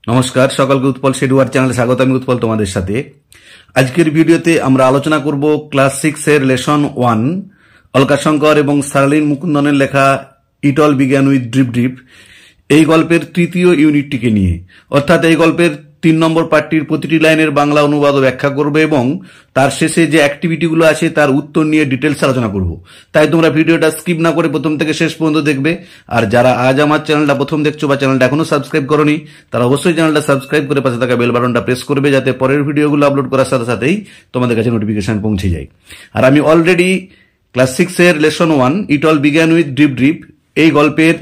নমস্কার, সকলকে উৎপল শেডুয়ার চ্যানেলে স্বাগত। আমি উৎপল তোমাদের সাথে। আজকের ভিডিওতে আমরা আলোচনা করব ক্লাস 6 এর লেসন 1 অলকাশঙ্কর এবং সার্লিন মুকুন্দনের লেখা it all began with drip drip এই গল্পের তৃতীয় ইউনিটটিকে নিয়ে। অর্থাৎ এই গল্পের 3 নম্বর পার্টটির প্রতিটি লাইনের বাংলা অনুবাদ ও ব্যাখ্যা করবে এবং তার শেষে যে অ্যাক্টিভিটিগুলো আছে তার উত্তর নিয়ে ডিটেলস আলোচনা করব। তাই তোমরা ভিডিওটা স্কিপ না করে প্রথম থেকে শেষ পর্যন্ত দেখবে। আর যারা আজ আমার চ্যানেলটা প্রথম দেখছো বা চ্যানেলটা এখনো সাবস্ক্রাইব করোনি, তারা অবশ্যই চ্যানেলটা সাবস্ক্রাইব করে পাশে থাকা বেল বাটনটা প্রেস করবে, যাতে পরের ভিডিওগুলো আপলোড করার সাথে সাথেই তোমাদের কাছে নোটিফিকেশন পৌঁছে যায়। আর আমি অলরেডি ক্লাস 6 এর lesson 1 it all began with drip drip এই গল্পের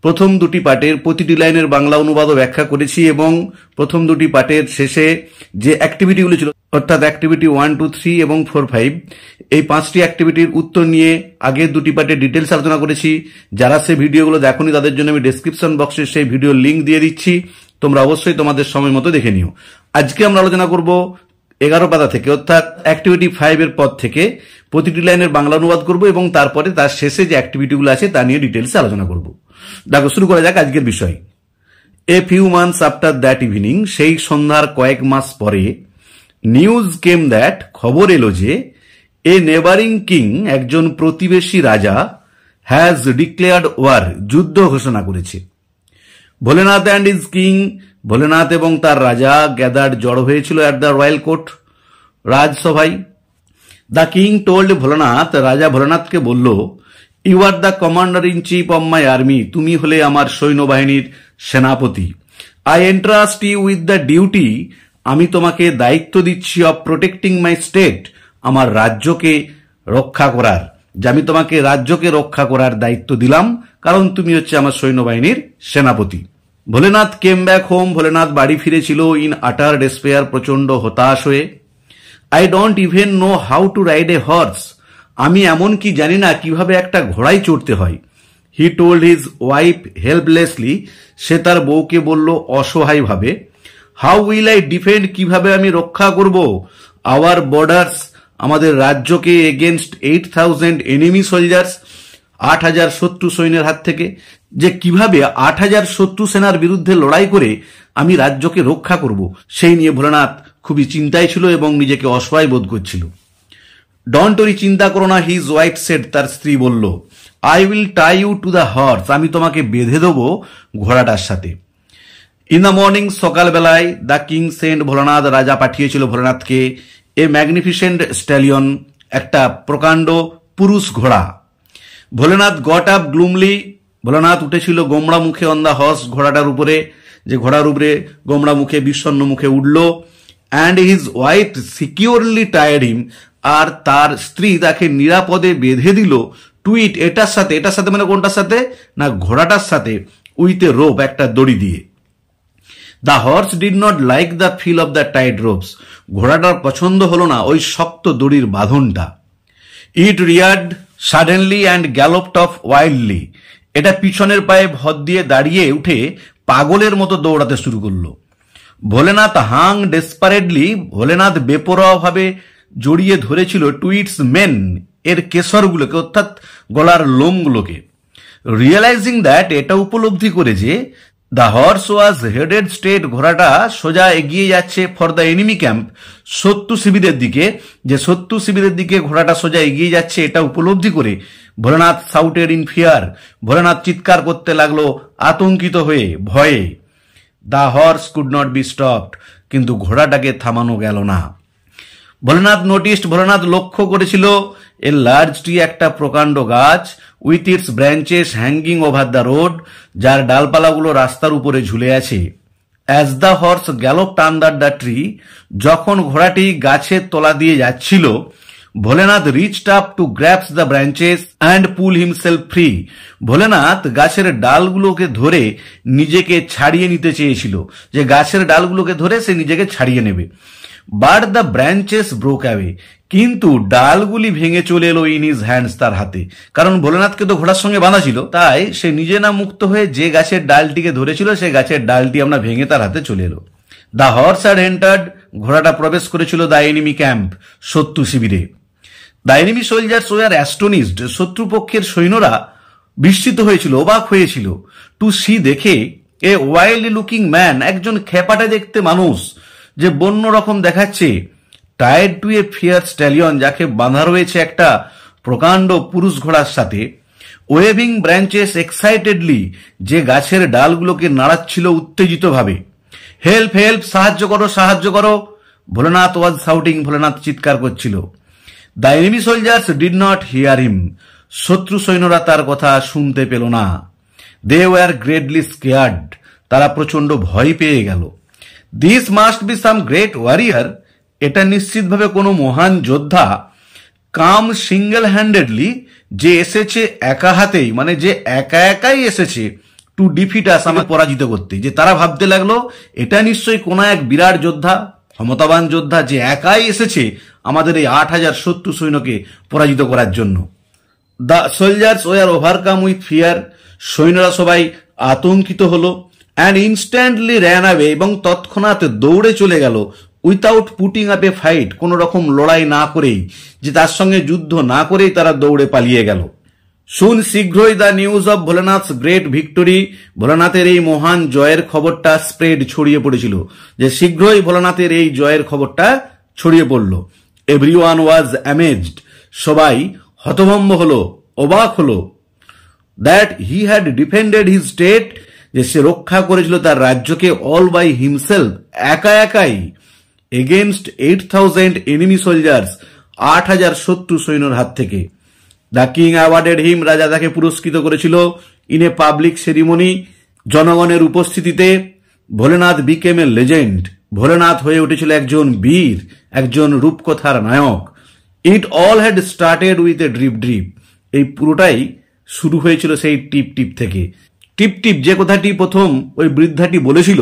প্রথম দুটি পার্টের প্রতিটি লাইনের বাংলা অনুবাদ ও ব্যাখ্যা করেছি এবং প্রথম দুটি পার্টের শেষে যে অ্যাক্টিভিটিগুলো ছিল, অর্থাৎ অ্যাক্টিভিটি 1, 2, 3 এবং 4, 5, এই 5টি অ্যাক্টিভিটির উত্তর নিয়ে আগের দুটি পার্টে ডিটেলস আলোচনা করেছি। যারা সেই ভিডিওগুলো দেখোনি তাদের জন্য আমি ডেসক্রিপশন বক্সে সেই ভিডিওর লিঙ্ক দিয়ে দিচ্ছি, তোমরা অবশ্যই তোমাদের সময় মতো দেখে নিও। আজকে আমরা আলোচনা করব 11 পাতা থেকে, অর্থাৎ অ্যাক্টিভিটি 5 এর পর থেকে প্রতিটি লাইনের বাংলা অনুবাদ করব এবং তারপরে তার শেষে যে অ্যাক্টিভিটিগুলো আছে তা নিয়ে ডিটেলসে আলোচনা করব। দেখো, শুরু করা যাক আজকের বিষয়। A few months after that evening, সেই সন্ধ্যার কয়েক মাস পরে, নিউজ কেম দ্যাট, খবর এলো যে, এ নেবারিং কিং, একজন প্রতিবেশী রাজা, হ্যাজ ডিক্লেয়ার্ড ওয়ার, যুদ্ধ ঘোষণা করেছে। Bholenath and his king, Bholenath এবং তার রাজা, গ্যাদার্ড, জড়ো হয়েছিল অ্যাট দ্য রয়্যাল কোর্ট, রাজসভায়। দ্য কিং টোল্ড ভোলেনাথ, রাজা ভোলেনাথকে বলল, you are the commander in chief of my army, তুমি হলে আমার সৈন্যবাহিনীর সেনাপতি। I entrust you with the duty, আমি তোমাকে দায়িত্ব দিচ্ছি, অব প্রোটেক্টিং মাই স্টেট, আমার রাজ্যকে রক্ষা করার, যে আমি তোমাকে রাজ্যকে রক্ষা করার দায়িত্ব দিলাম, কারণ তুমি হচ্ছে আমার সৈন্যবাহিনীর সেনাপতি। Bholenath came back home, Bholenath বাড়ি ফিরেছিল, ইন আটার ডেসপেয়ার, প্রচন্ড হতাশ হয়ে। I don't even know how to ride a horse, আমি এমন কি জানি না কিভাবে একটা ঘোড়ায় চড়তে হয়। হি টোল্ড হিজ ওয়াইফ হেল্পলেসলি, সে তার বউকে বলল অসহায় ভাবে। হাউ উইল আই ডিফেন্ড, কিভাবে আমি রক্ষা করব, আওয়ার বর্ডার্স, আমাদের রাজ্যকে, এগেনস্ট 8,000 এনিমি সোলজার্স, 8,000 শত্রু সৈন্যের হাত থেকে, যে কিভাবে 8,000 শত্রু সেনার বিরুদ্ধে লড়াই করে আমি রাজ্যকে রক্ষা করব, সেই নিয়ে ভোলেনাথ খুবই চিন্তায় ছিল এবং নিজেকে অসহায় বোধ করছিল। ডন্ট ওরি, চিন্তা করো না, হিজ ওয়াইফ সেড, তার স্ত্রী বলল, I will tie you to the horse, আমি তোমাকে বেঁধে দেবো ঘোড়াটার সাথে। ইন দ্য মর্নিং, সকালবেলায়, দ্য কিং সেন্ড ভোলেনাথ, রাজা পাঠিয়েছিল ভোলেনাথকে, এ ম্যাগনিফিসেন্ট স্ট্যালিয়ন, একটা প্রকাণ্ড পুরুষ ঘোড়া। ভোলেনাথ গট আপ গ্লুমলি, ভোলেনাথ উঠেছিল গোমড়া মুখে, অন দ্য হর্স, ঘোড়াটার উপরে, যে ঘোড়ার উপরে গোমড়া মুখে, বিষণ্ণ মুখে উঠল। অ্যান্ড হিজ ওয়াইফ সিকিউরলি টায়ার্ড হিম, আর তার স্ত্রী তাকে নিরাপদে বেঁধে দিল, টুইট, এটার সাথে, এটার সাথে মানে কোনটার সাথে না, ঘোড়াটার সাথে, উইথ এ রোপ, একটা দড়ি দিয়ে। The horse did not like the feel of the tight ropes, ঘোড়াটার পছন্দ হলো না ওই শক্ত দড়ির বাঁধনটা। It reared suddenly and galloped off wildly, এটা পিছনের পায়ে ভর দিয়ে দাঁড়িয়ে উঠে পাগলের মতো দৌড়াতে শুরু করলো। ভোলেনাথ হাং ডেসপারেটলি, ভোলেনাথ বেপরোয়া ভাবে জড়িয়ে ধরেছিল টুইটস মেন, এর কেশরগুলোকে, অর্থাৎ গলার লোমগুলোকে। রিয়েলাইজিং দ্যাট, এটা উপলব্ধি করে যে, the horse was headed straight, ঘোড়াটা সোজা এগিয়ে যাচ্ছে ফর দ্য এনিমি ক্যাম্প, শত্রু শিবিরের দিকে, যে শত্রু শিবিরের দিকে ঘোড়াটা সোজা এগিয়ে যাচ্ছে, এটা উপলব্ধি করে Bholenath shouted in fear, Bholenath চিৎকার করতে লাগলো আতঙ্কিত হয়ে, ভয়ে। The horse could not be stopped, কিন্তু ঘোড়াটাকে থামানো গেল না। ভোলেনাথ নোটিসড, ভোলেনাথ লক্ষ্য করেছিল, এ লার্জ ট্রি, একটা প্রকাণ্ড গাছ, with its branches hanging over the road, যার ডালপালাগুলো রাস্তার উপরে ঝুলে আছে। As the horse galloped under the tree, যখন ঘোড়াটি গাছের তলা দিয়ে যাচ্ছিল, Bholenath reached up to grabs the branches and pull himself free, Bholenath গাছের ডালগুলোকে ধরে নিজেকে ছাড়িয়ে নিতে চেয়েছিল, যে গাছের ডালগুলোকে ধরে সে নিজেকে ছাড়িয়ে নেবে। But the branches broke away, কিন্তু ডালগুলি ভেঙে চলে এলো ইন হিজ হ্যান্ডস, তার হাতে, কারণ ভোলেনাথকে তো ঘোড়ার সঙ্গে বাঁধা ছিল, তাই সে নিজে না মুক্ত হয়ে যে গাছের ডালটিকে ধরেছিল, সে গাছের ডালটি আমরা ভেঙে তার হাতে চলে এলো। দ্য হর্স হ্যাড এন্টার্ড, ঘোড়াটা প্রবেশ করেছিল দ্য এনিমি ক্যাম্প, শত্রু শিবিরে। দ্য এনিমি সোলজার্স ওয়ার অ্যাস্টোনিশড, শত্রুপক্ষের সৈন্যরা বিস্মিত হয়েছিল, অবাক হয়েছিল। টু সি, দেখে, এ ওয়াইল্ড লুকিং ম্যান, একজন খেপাটে দেখতে মানুষ যে বন্য রকম দেখাচ্ছে, tied to A fear stallion, যাকে বাঁধা রয়েছে একটা প্রকাণ্ড পুরুষ ঘোড়ার সাথে, ওয়েভিং ব্রাঞ্চেস এক্সাইটেডলি, যে গাছের ডালগুলোকে নাড়াচ্ছিল উত্তেজিতভাবে। হেল্প হেল্প, সাহায্য করো সাহায্য করো, ভোলেনাথ ওয়াজ শাউটিং, ভোলেনাথ চিৎকার করছিল। The enemy soldiers did not hear him, শত্রু সৈন্যরা তার কথা শুনতে পেল না। দে ওয়ার গ্রেটলি স্কেয়ার্ড, তারা প্রচন্ড ভয় পেয়ে গেল। This must be some great warrior, এটা নিশ্চিতভাবে কোনো মহান যোদ্ধা, কাম সিঙ্গেল হ্যান্ডেডলি, যে এসেছে একা হাতেই, মানে যে একা একাই এসেছে, টু ডিফিট আস, আমাকে পরাজিত করতে। যে তারা ভাবতে লাগলো এটা নিশ্চয়ই কোন এক বিরাট যোদ্ধা, ক্ষমতাবান যোদ্ধা, যে একাই এসেছে আমাদের এই ৮,০০০ শত্রু সৈন্যকে পরাজিত করার জন্য। The soldiers were overcome with fear, সৈন্যরা সবাই আতঙ্কিত হলো। অ্যান্ড ইনস্ট্যান্টলি র্যান অ্যাওয়ে, এবং তৎক্ষণাৎ দৌড়ে চলে গেল। Without putting up a fight, কোনো রকম লড়াই না করেই, যে তার সঙ্গে যুদ্ধ না করেই তারা দৌড়ে পালিয়ে গেল। শুন শীঘ্রই the news of Bholenath's great victory, ভোলেনাথের এই মহান জয়ের খবরটা স্প্রেড, ছড়িয়ে পড়েছিল, যে শীঘ্রই ভোলেনাথের এই জয়ের খবরটা ছড়িয়ে পড়ল। এভরিওয়ান ওয়াজ অ্যামেজড, সবাই হতভম্ব হলো, অবাক হলো। That he had defended his state, যে সে রক্ষা করেছিল তার রাজ্যকে, অল বাই হিমসেলফ, একা একাই, এগেনস্ট 8,000 এনিমি সোলজার্স, ৮,০০০ শত্রু সৈন্যর হাত থেকে। দ্য কিং অ্যাওয়ার্ডেড হিম, রাজা তাকে পুরস্কৃত করেছিল। ইন এ পাবলিক সেরিমনি, জনগণের উপস্থিতিতে। Bholenath became a legend, Bholenath হয়ে উঠেছিল একজন বীর, একজন রূপকথার নায়ক। It all had started with a drip drip, এই পুরোটাই শুরু হয়েছিল সেই টিপ টিপ থেকে। টিপ টিপ যে কথাটি প্রথম ওই বৃদ্ধাটি বলেছিল,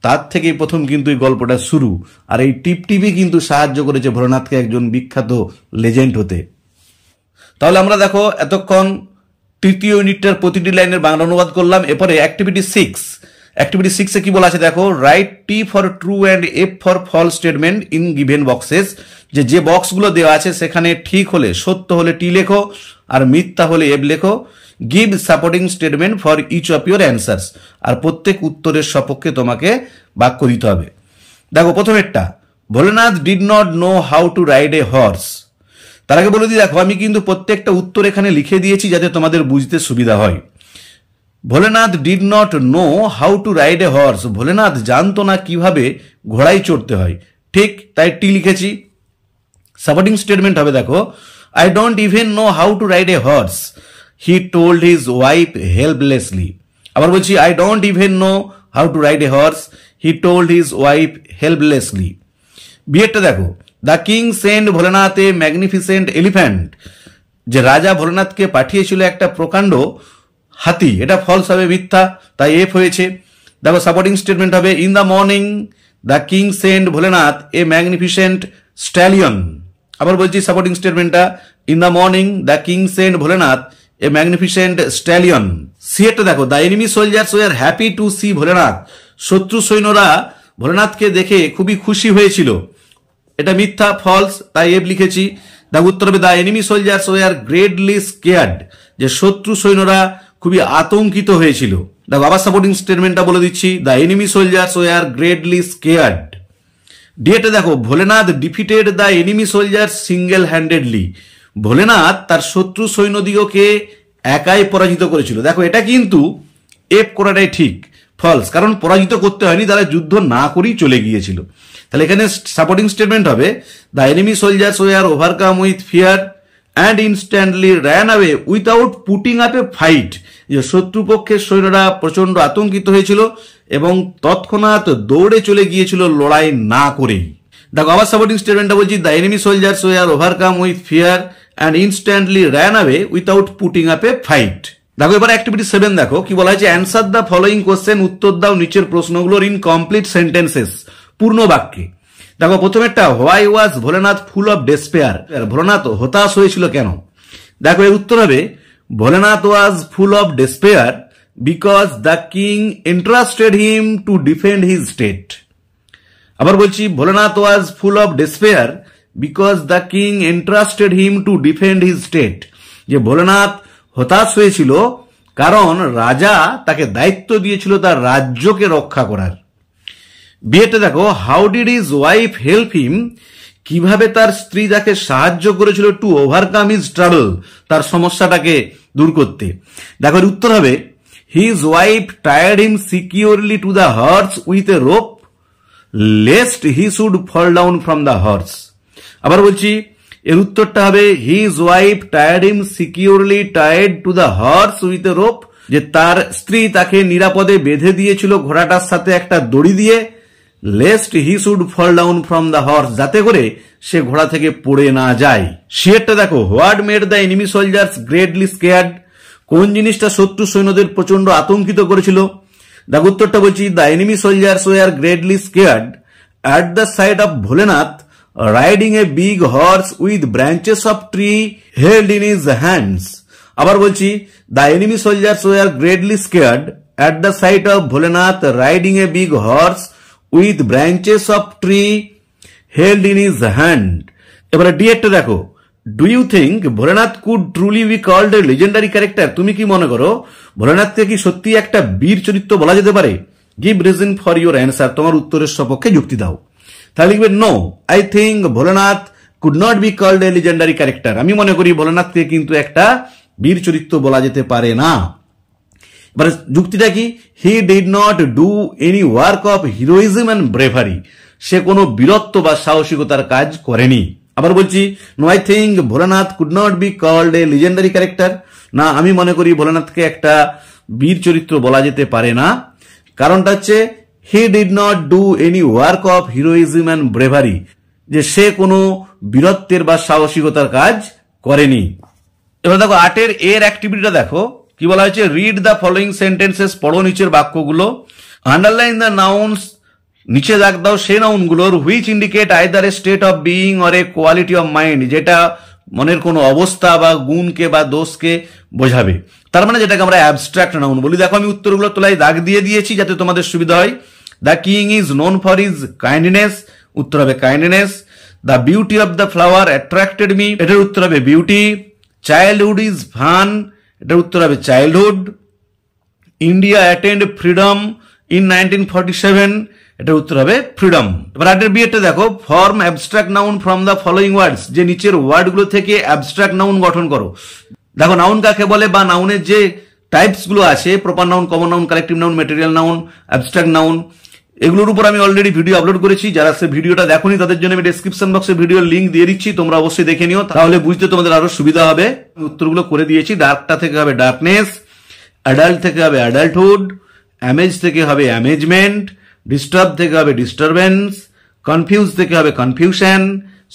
তার থেকেই প্রথম কিন্তু এই গল্পটা শুরু। আর এই টিপ টিপই কিন্তু সাহায্য করেছে ভোলেনাথকে একজন বিখ্যাত লেজেন্ড হতে। তাহলে আমরা দেখো এতক্ষণ তৃতীয় ইউনিটটার প্রতিটি লাইনের বাংলা অনুবাদ করলাম। এরপরে অ্যাক্টিভিটি 6, অ্যাক্টিভিটি 6-এ কি বলা আছে দেখো, write T for true and F for false statement in given boxes, যে বক্সগুলো দেওয়া আছে সেখানে ঠিক হলে, সত্য হলে টি লেখো, আর মিথ্যা হলে এফ লেখো। Give supporting statement for each of your answers, আর প্রত্যেক উত্তরের সপক্ষে তোমাকে বাক্য দিতে হবে। দেখো প্রথমেরটা, Bholenath did not know how to ride a horse. তার আগে বলে দিই, দেখো আমি কিন্তু প্রত্যেকটা উত্তর এখানে লিখে দিয়েছি যাতে তোমাদের বুঝতে সুবিধা হয়। Bholenath did not know how to ride a horse, Bholenath জানতো না কিভাবে ঘোড়ায় চড়তে হয়, ঠিক, তাই টি লিখেছি। সাপোর্টিং স্টেটমেন্ট হবে দেখো, I don't even know how to ride a horse, he told his wife helplessly. আবার বলছি, I don't even know how to ride a horse, he told his wife helplessly. বিয়েরটা দেখো, the king send Bholenath a magnificent elephant, যে রাজা ভোলেনাথকে পাঠিয়েছিল একটা প্রকাণ্ড হাতি, এটা ফলস হবে, মিথ্যা, তাই এফ হয়েছে। দেখো সাপোর্টিং স্টেটমেন্ট হবে, in the morning the king send Bholenath a magnificent stallion. আবার বলছি সাপোর্টিং স্টেটমেন্টটা, in the morning the king send Bholenath a magnificent stallion. C একটা দেখো, the enemy soldiers were happy to see Bholenath, শত্রু সৈন্যরা ভোলেনাথকে দেখে খুবই খুশি হয়েছিল, এটা মিথ্যা, ফলস, তাই এফ লিখেছি। দেখো উত্তর হবে, the enemy soldiers were greatly scared, যে শত্রু সৈন্যরা খুবই আতঙ্কিত হয়েছিল। দেখো আবার সাপোর্টিং স্টেটমেন্টটা বলে দিচ্ছি, the enemy soldiers were greatly scared. ডিএটা দেখো, Bholenath defeated the enemy soldiers single handedly, Bholenath তার শত্রু সৈন্যদিগকে একাই পরাজিত করেছিল। দেখো এটা কিন্তু এফ করাটাই ঠিক, ফলস, কারণ পরাজিত করতে হয়নি, তারা যুদ্ধ না করেই চলে গিয়েছিল। তাহলে এখানে সাপোর্টিং স্টেটমেন্ট হবে, the enemy soldiers were overcome with fear and instantly ran away without putting up a fight, যে শত্রুপক্ষের সৈন্যরা প্রচন্ড আতঙ্কিত হয়েছিল এবং তৎক্ষণাৎ দৌড়ে চলে গিয়েছিল লড়াই না করেই। দেখো আবার সাপোর্টিং স্টেটমেন্টটা বলছি, the enemy soldiers were overcome with fear and instantly ran away without putting up a fight. দেখো এবার অ্যাক্টিভিটি 7 দেখো কি বলা হয়েছে, অ্যান্সার দ্য ফলোইং কোশ্চেন, উত্তর দাও নিচের প্রশ্নগুলোর ইন কমপ্লিট সেন্টেন্সেস, পূর্ণ বাক্যে। দেখো প্রথমেরটা, why was Bholenath full of despair, Bholenath হতাশ হয়েছিল কেন? দেখো এর উত্তর হবে, Bholenath was full of despair because the king entrusted him to defend his state. আবার বলছি, Bholenath was full of despair because the king entrusted him to defend his state, যে ভোলেনাথ হতাশ হয়েছিল কারণ রাজা তাকে দায়িত্ব দিয়েছিল তার রাজ্যকে রক্ষা করার। বিয়েটা দেখো, how did his wife help him, কিভাবে তার স্ত্রী তাকে সাহায্য করেছিল টু ওভারকাম হিজ ট্রাবল, তার সমস্যাটাকে দূর করতে। দেখো এর উত্তর হবে his wife tired him securely to the horse with a rope lest he should fall down from the horse. আবার বলছি, এর উত্তরটা হবে his wife tired him securely tied to the horse with a rope, যে তার স্ত্রী তাকে নিরাপদে বেঁধে দিয়েছিল ঘোড়াটার সাথে একটা দড়ি দিয়ে, lest he should fall down from the horse, যাতে করে সে ঘোড়া থেকে পড়ে না যায়। শিয়ারটা দেখো, what made the enemy soldiers greatly scared, কোন জিনিসটা শত্রু সৈন্যদের প্রচন্ড আতঙ্কিত করেছিল। দেখো উত্তরটা বলছি, the enemy soldiers were greatly scared at the side of Bholenath riding a big horse with branches of tree held in his hands. আবার বলছি, the enemy soldiers were greatly scared at the side of Bholenath riding a big horse with branches of tree held in his hand. এবারে D একটা দেখো, do you think Bholenath could truly be called a legendary character, তুমি কি মনে করো ভোলেনাথকে কি সত্যি একটা বীর চরিত্র বলা যেতে পারে? Give reason for your answer, তোমার উত্তরের সপক্ষে যুক্তি দাও। তাহলে লিখবে no, I think Bholenath could not be called a legendary character, আমি মনে করি ভোলেনাথকে কিন্তু একটা বীর চরিত্র বলা যেতে পারে না। এবারে যুক্তিটা কি, he did not do any work of heroism and bravery, সে কোনো বীরত্ব বা সাহসিকতার কাজ করেনি। আবার বলছি, no I think Bholenath could not be called a legendary character, না আমি মনে করি ভোলেনাথকে একটা বীর চরিত্র বলা যেতে পারে না। কারণটা হচ্ছে হি did not do any work of heroism and bravery, যে সে কোনো বীরত্বের বা সাহসিকতার কাজ করেনি। এবার দেখো আটের এর অ্যাক্টিভিটিটা দেখো, কি বলা হয়েছে, রিড দ্য ফলোইং সেন্টেন্সেস, পড়ো নিচের বাক্যগুলো, আন্ডারলাইন দ্য নাউন্স, নিচে দাগ দাও সেই নাউনগুলোর, which indicate either a state of being or a quality of mind, যেটা মনের কোনো অবস্থা বা গুণকে বা দোষকে বোঝাবে, তার মানে যেটাকে আমরা অ্যাবস্ট্রাক্ট নাউন বলি। দেখো আমি উত্তরগুলো তোলায় দাগ দিয়ে দিয়েছি যাতে তোমাদের সুবিধা হয়। The king is known for his kindness, উত্তর হবে kindness. The beauty of the flower attracted me, এটার উত্তর হবে বিউটি। চাইল্ডহুড ইজ ফান, এটার উত্তর হবে childhood. India attend freedom in 1947, এটার উত্তর হবে ফ্রিডম। এবার আটের বিয়েটা দেখো, form abstract noun from the following ওয়ার্ডস, যে নিচের ওয়ার্ডগুলো থেকে অ্যাবস্ট্রাক্ট নাউন গঠন করো। দেখো নাউন কাকে বলে বা নাউনের যে টাইপস গুলো আছে, proper noun, common noun, collective noun, material noun, abstract noun, এগুলোর উপর আমি অলরেডি ভিডিও আপলোড করেছি। যারা সে ভিডিওটা দেখোনি তাদের জন্য আমি ডেসক্রিপশন বক্সে ভিডিওর লিঙ্ক দিয়ে দিচ্ছি, তোমরা অবশ্যই দেখে নিও, তাহলে বুঝতে তোমাদের আরো সুবিধা হবে। উত্তরগুলো করে দিয়েছি। ডার্কটা থেকে হবে ডার্কনেস, অ্যাডাল্ট থেকে হবে অ্যাডাল্টহুড, অ্যামেজ থেকে হবে অ্যামেজমেন্ট, ডিস্টার্ব থেকে হবে ডিস্টারবেন্স, কনফিউজ থেকে হবে কনফিউশন,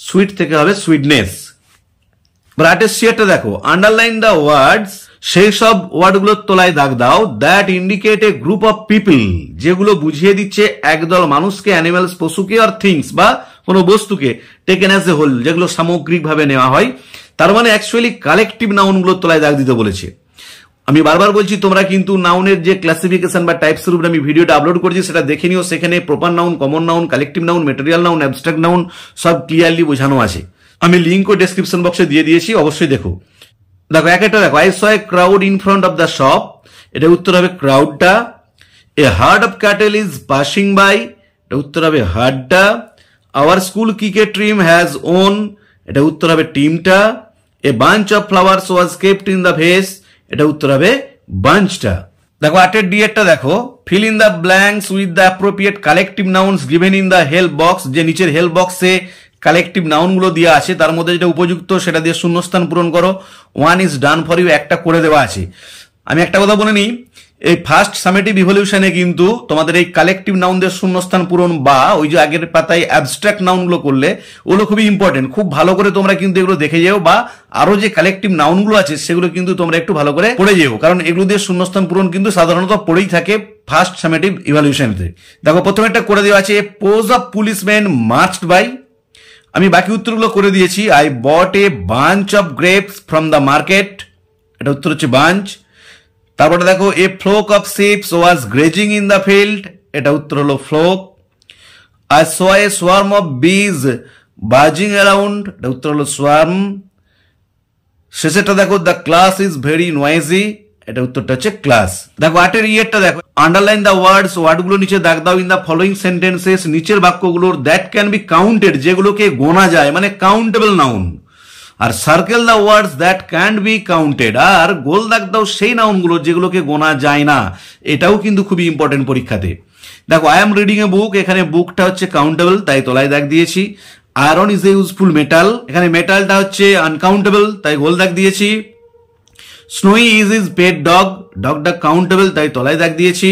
সুইট থেকে হবে সুইটনেস। ব্রাটের শেয়ারটা দেখো, আন্ডারলাইন দ্য ওয়ার্ডস, সেই সব ওয়ার্ডগুলোর তলায় দাগ দাও, that indicate A group of people, যেগুলো বুঝিয়ে দিচ্ছে একদল মানুষকে, অ্যানিমালস পশুকে, আর থিংস বা কোনো বস্তুকে, টেকেন অ্যাজ এ হোল, যেগুলো সামগ্রিকভাবে নেওয়া হয়। তার মানে অ্যাকচুয়ালি কালেকটিভ নাউনগুলোর তলায় দাগ দিতে বলেছে। আমি বারবার বলছি তোমরা কিন্তু নাউনের যে ক্লাসিফিকেশন বা টাইপস এর উপরে আমি ভিডিওটা আপলোড করেছি সেটা দেখে নিও, সেখানে proper noun, common noun, collective noun, material noun, abstract noun সব ক্লিয়ারলি বোঝানো আছে। আমি লিঙ্কও ডেসক্রিপশন বক্সে দিয়ে দিয়েছি, অবশ্যই দেখো। দেখো এক একটা দেখো, I saw a crowd in front of the shop, এটা উত্তর হবে ক্রাউডটা। A herd of cattle is passing by, এটা উত্তর হবে হার্ডটা। Our school cricket team has won, এটা উত্তর হবে টিমটা। A bunch of flowers was kept in the vase, এটা উত্তর হবে বাঞ্চটা। দেখো আটের ডি এরটা দেখো, fill in the blanks with the appropriate collective nouns given in the help box, যে নিচের হেল্প বক্সে কালেকটিভ নাউন গুলো দেওয়া আছে তার মধ্যে যেটা উপযুক্ত সেটা দিয়ে শূন্যস্থান পূরণ করো। One is done for you, একটা করে দেওয়া আছে। আমি একটা কথা বলে নিই, এই ফার্স্ট সামেটিভ ইভলিউশনে কিন্তু তোমাদের এই কালেকটিভ নাউনদের শূন্যস্থান পূরণ বা ওই যে আগের পাতায় অ্যাবস্ট্রাক্ট নাউনগুলো করলে ওগুলো খুবই ইম্পর্টেন্ট, খুব ভালো করে তোমরা কিন্তু এগুলো দেখে যেও, বা আরো যে কালেকটিভ নাউনগুলো আছে সেগুলো কিন্তু তোমরা একটু ভালো করে পড়ে যেও, কারণ এগুলো দিয়ে শূন্যস্থান পূরণ কিন্তু সাধারণত পড়েই থাকে ফার্স্ট সামেটিভ ইভলিউশনতে। দেখো প্রথমে একটা করে দেওয়া আছে, posse of policeman marched by, আমি বাকি উত্তরগুলো করে দিয়েছি। I bought a bunch of grapes from the market, এটা উত্তর হচ্ছে বাঞ্চ। তারপরে দেখো, a flock of sheeps was grazing in the field, এটা উত্তর হলো flock. I saw a swarm of bees buzzing around, এটা উত্তর হলো সোয়ার্ম। শেষেরটা দেখো, the class is very noisy, এটা উত্তরটা হচ্ছে ক্লাস। দেখো 8 ইয়েরটা দেখো, আন্ডারলাইন দ্য ওয়ার্ডস, ওয়ার্ডগুলো নিচে দাগ দাও ইন দ্য ফলোইং সেন্টেন্সেস, নিচের বাক্যগুলোর দ্যাট ক্যান বি কাউন্টেড, যেগুলোকে গোনা যায়, মানে কাউন্টেবল নাউন। আর circle the words that can be counted, আর গোল দাগ দাও সেই নাউনগুলো যেগুলোকে গোনা যায় না। এটাও কিন্তু খুবই ইম্পর্টেন্ট পরীক্ষাতে। দেখো I am reading a book, এখানে বুকটা হচ্ছে কাউন্টেবল, তাই তলায় দাগ দিয়েছি। Iron is a useful metal, এখানে মেটালটা হচ্ছে আনকাউন্টেবল, তাই গোল দাগ দিয়েছি। Snowy is is pet dog, ডগটা কাউন্টেবল, তাই তলায় দাগ দিয়েছি।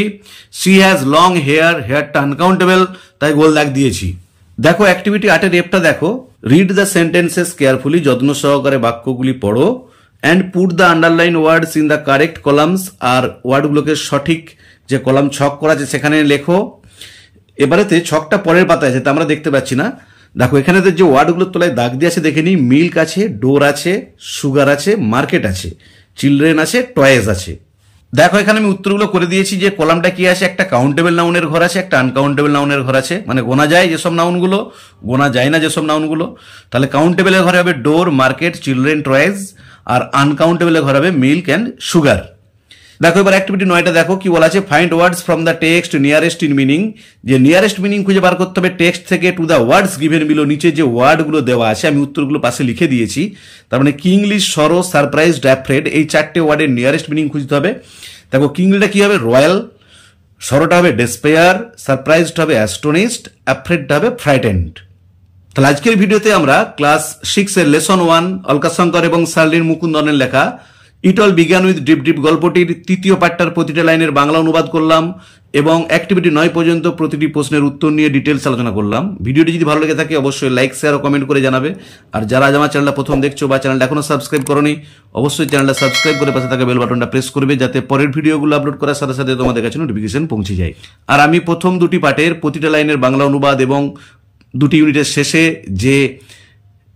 শি হ্যাজ লং হেয়ার, হেয়ারটা আনকাউন্টেবল, তাই গোল দাগ দিয়েছি। দেখো অ্যাক্টিভিটি 8 এফটা দেখো, রিড দ্য সেন্টেন্সেস কেয়ারফুলি, যত্ন সহকারে বাক্যগুলি পড়ো, and put the underline words in the correct columns, আর ওয়ার্ডগুলোকে সঠিক যে কলাম ছক করা আছে সেখানে লেখো। এবারেতে ছকটা পরের পাতায় আছে, তা আমরা দেখতে পাচ্ছি না। দেখো এখানে যে ওয়ার্ডগুলোর তলায় দাগ দিয়ে আছে দেখে নিই, মিল্ক আছে, ডোর আছে, সুগার আছে, মার্কেট আছে, চিলড্রেন আছে, টয়েস আছে। দেখো এখানে আমি উত্তরগুলো করে দিয়েছি যে কলামটা কি আছে, একটা কাউন্টেবল নাউনের ঘর আছে, একটা আনকাউন্টেবল নাউনের ঘর আছে, মানে গোনা যায় যেসব নাউনগুলো, গোনা যায় না যেসব নাউনগুলো। তাহলে কাউন্টেবলের ঘরে হবে ডোর, মার্কেট, চিলড্রেন, টয়েস, আর আনকাউন্টেবলের ঘরে হবে মিল্ক অ্যান্ড সুগার। দেখো এবার অ্যাক্টিভিটি 9টা দেখো কি বলা আছে, find words from the text nearest in meaning, যে নিয়ারেস্ট মিনিং খুঁজে বার করতে হবে টেক্সট থেকে, to the words given below, নিচে যে ওয়ার্ডগুলো দেওয়া আছে আমি উত্তরগুলো পাশে লিখে দিয়েছি। তার মানে কিংলিশ, সরো, সারপ্রাইজড, অ্যাফ্রেড, এই 4টে ওয়ার্ডের নিয়ারেস্ট মিনিং খুঁজতে হবে। দেখো কিংলিটা কি হবে, রয়্যাল, সরোটা হবে ডেসপেয়ার, সারপ্রাইজড হবে অ্যাস্টোনিশড, অ্যাফ্রেডটা হবে ফ্রাইটেন্ড। তাহলে আজকের ভিডিওতে আমরা ক্লাস 6 এর লেসন 1 অলকাশঙ্কর এবং শার্লিন মুকুন্দনের লেখা it all began with drip drip গল্পটির তৃতীয় পাঠটার প্রতিটা লাইনের বাংলা অনুবাদ করলাম এবং অ্যাক্টিভিটি 9 পর্যন্ত প্রতিটি প্রশ্নের উত্তর নিয়ে ডিটেলস আলোচনা করলাম। ভিডিওটি যদি ভালো লেগে থাকে অবশ্যই লাইক, শেয়ার ও কমেন্ট করে জানাবে। আর যারা আজ আমার চ্যানেলটা প্রথম দেখছো বা চ্যানেলটা এখনো সাবস্ক্রাইব করোনি, অবশ্যই চ্যানেলটা সাবস্ক্রাইব করে পাশে থাকা বেল বাটনটা প্রেস করবে, যাতে পরের ভিডিওগুলো আপলোড করার সাথে সাথে তোমাদের কাছে নোটিফিকেশন পৌঁছে যায়। আর আমি প্রথম 2টি পাঠের প্রতিটা লাইনের বাংলা অনুবাদ এবং 2টি ইউনিটের শেষে যে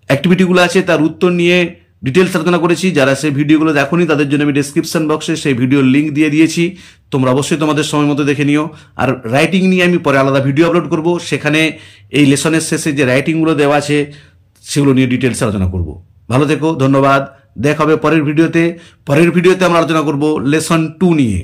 অ্যাক্টিভিটিগুলো আছে তার উত্তর নিয়ে ডিটেলস আলোচনা করেছি। যারা সেই ভিডিওগুলো দেখোনি তাদের জন্য আমি ডেসক্রিপশন বক্সে সেই ভিডিওর লিঙ্ক দিয়ে দিয়েছি, তোমরা অবশ্যই তোমাদের সময় মতো দেখে নিও। আর রাইটিং নিয়ে আমি পরে আলাদা ভিডিও আপলোড করব, সেখানে এই লেসনের শেষে যে রাইটিংগুলো দেওয়া আছে সেগুলো নিয়ে ডিটেলস আলোচনা করব। ভালো থেকো, ধন্যবাদ, দেখা হবে পরের ভিডিওতে। পরের ভিডিওতে আমরা আলোচনা করব লেসন 2 নিয়ে।